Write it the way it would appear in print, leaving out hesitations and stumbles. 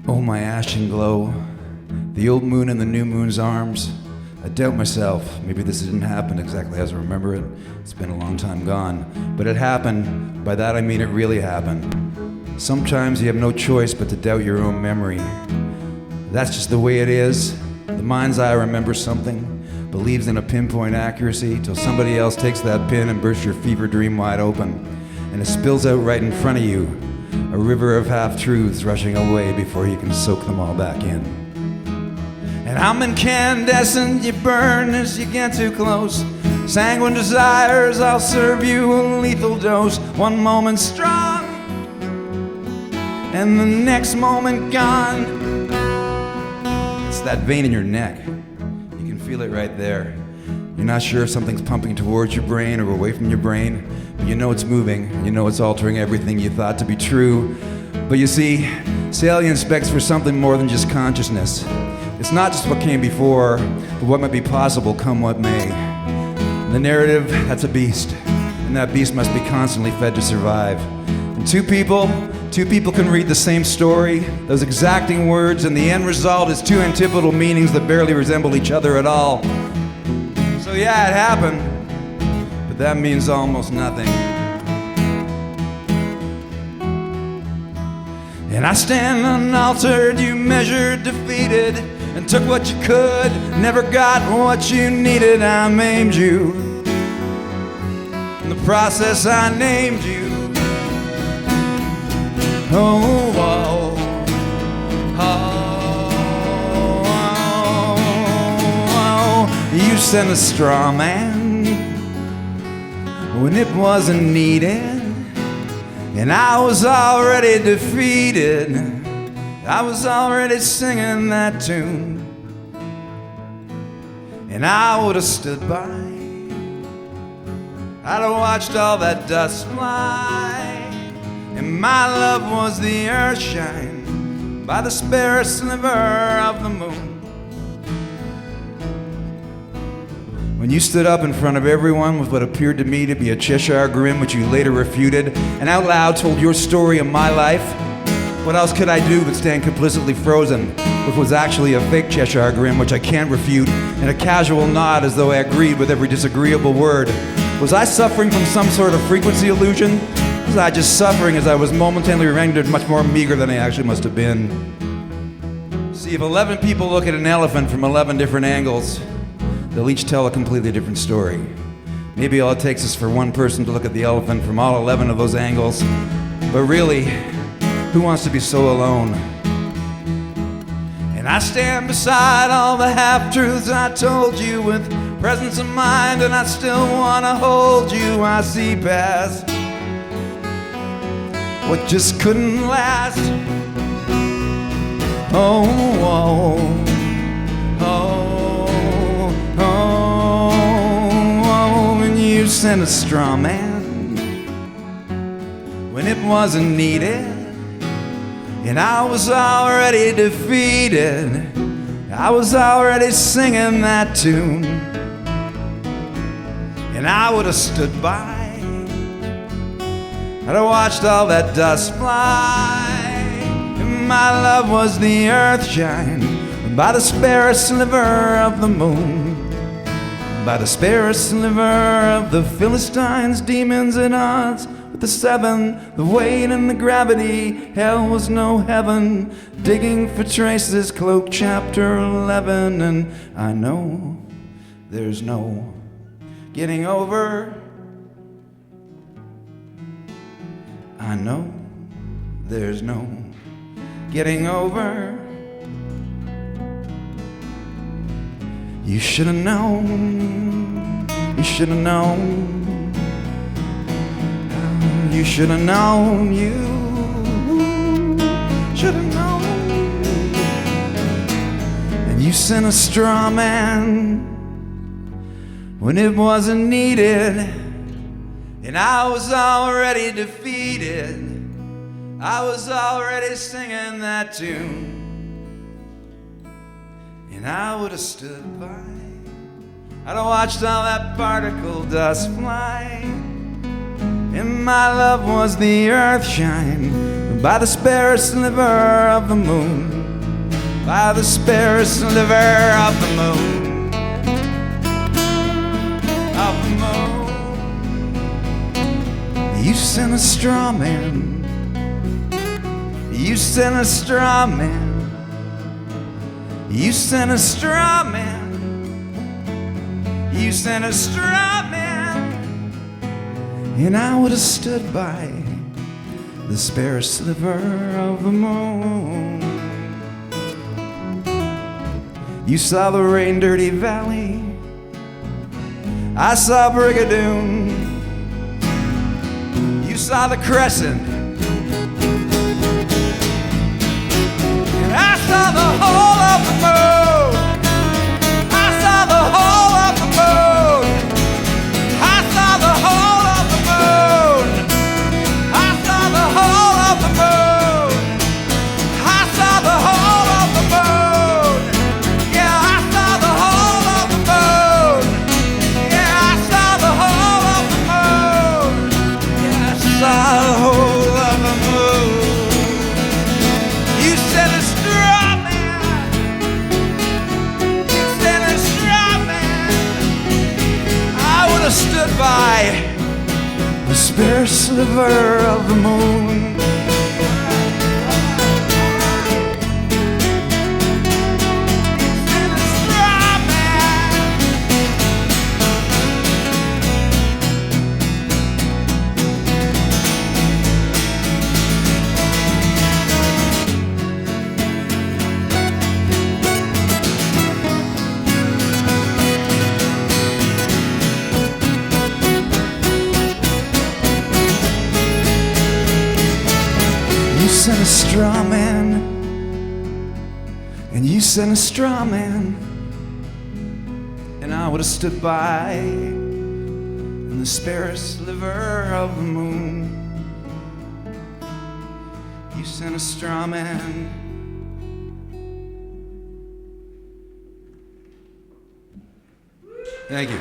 Oh, my ashen glow, the old moon in the new moon's arms. I doubt myself, maybe this didn't happen exactly as I remember it. It's been a long time gone, but it happened. By that I mean it really happened. Sometimes you have no choice but to doubt your own memory. That's just the way it is. The mind's eye remembers something, believes in a pinpoint accuracy, till somebody else takes that pin and bursts your fever dream wide open, and it spills out right in front of you. A river of half-truths rushing away before you can soak them all back in. And I'm incandescent, you burn as you get too close. Sanguine desires, I'll serve you a lethal dose. One moment strong, and the next moment gone. It's that vein in your neck. You can feel it right there. You're not sure if something's pumping towards your brain or away from your brain, but you know it's moving. You know it's altering everything you thought to be true. But you see, salient specs for something more than just consciousness. It's not just what came before, but what might be possible come what may. The narrative, that's a beast, and that beast must be constantly fed to survive. And two people can read the same story, those exacting words, and the end result is two antipodal meanings that barely resemble each other at all. So yeah, it happened, but that means almost nothing. And I stand unaltered, you measured, defeated, and took what you could, never got what you needed. I maimed you. In the process I named you. Oh, oh, oh, oh, oh. You sent a straw man when it wasn't needed, and I was already defeated. I was already singing that tune, and I would have stood by. I'd have watched all that dust fly, and my love was the earth shine by the spare sliver of the moon. When you stood up in front of everyone with what appeared to me to be a Cheshire grin, which you later refuted, and out loud told your story of my life, what else could I do but stand complicitly frozen with what was actually a fake Cheshire grin, which I can't refute, and a casual nod as though I agreed with every disagreeable word? Was I suffering from some sort of frequency illusion? Was I just suffering as I was momentarily rendered much more meager than I actually must have been? See, if 11 people look at an elephant from 11 different angles, they'll each tell a completely different story. Maybe all it takes is for one person to look at the elephant from all 11 of those angles. But really, who wants to be so alone? And I stand beside all the half-truths I told you with presence of mind, and I still want to hold you. I see past what just couldn't last. Oh, oh, oh, oh, oh. And you sent a straw man when it wasn't needed, and I was already defeated. I was already singing that tune, and I would have stood by. I'd have watched all that dust fly, and my love was the earth shine by the spare sliver of the moon, by the spare sliver of the Philistines, demons at odds with the seven, the weight and the gravity. Hell was no heaven, digging for traces, cloak chapter 11. And I know there's no getting over. I know there's no getting over. You should have known, you should have known. You should have known, you should have known. And you sent a straw man when it wasn't needed, and I was already defeated. I was already singing that tune, and I would have stood by. I'd have watched all that particle dust fly, and my love was the earth shine by the spare sliver of the moon, by the spare sliver of the moon, of the moon. You sent a straw man, you sent a straw man, you sent a straw man, you sent a straw man, and I would have stood by the spare sliver of the moon. You saw the rain-dirty valley, I saw Brigadoon. You saw the crescent, and I saw the whole of the moon. I saw the whole of the moon. I saw the whole of the moon. I saw the whole of the moon. I saw the whole of the moon. Yeah, I saw the whole of the moon. Yeah, I saw the whole of the moon. Yeah, I saw the whole of the moon. You said a straw man. You said a straw man. I would have stood by the spare sliver of the moon. You sent a straw man, and you sent a straw man, and I would have stood by in the spare sliver of the moon. You sent a straw man. Thank you.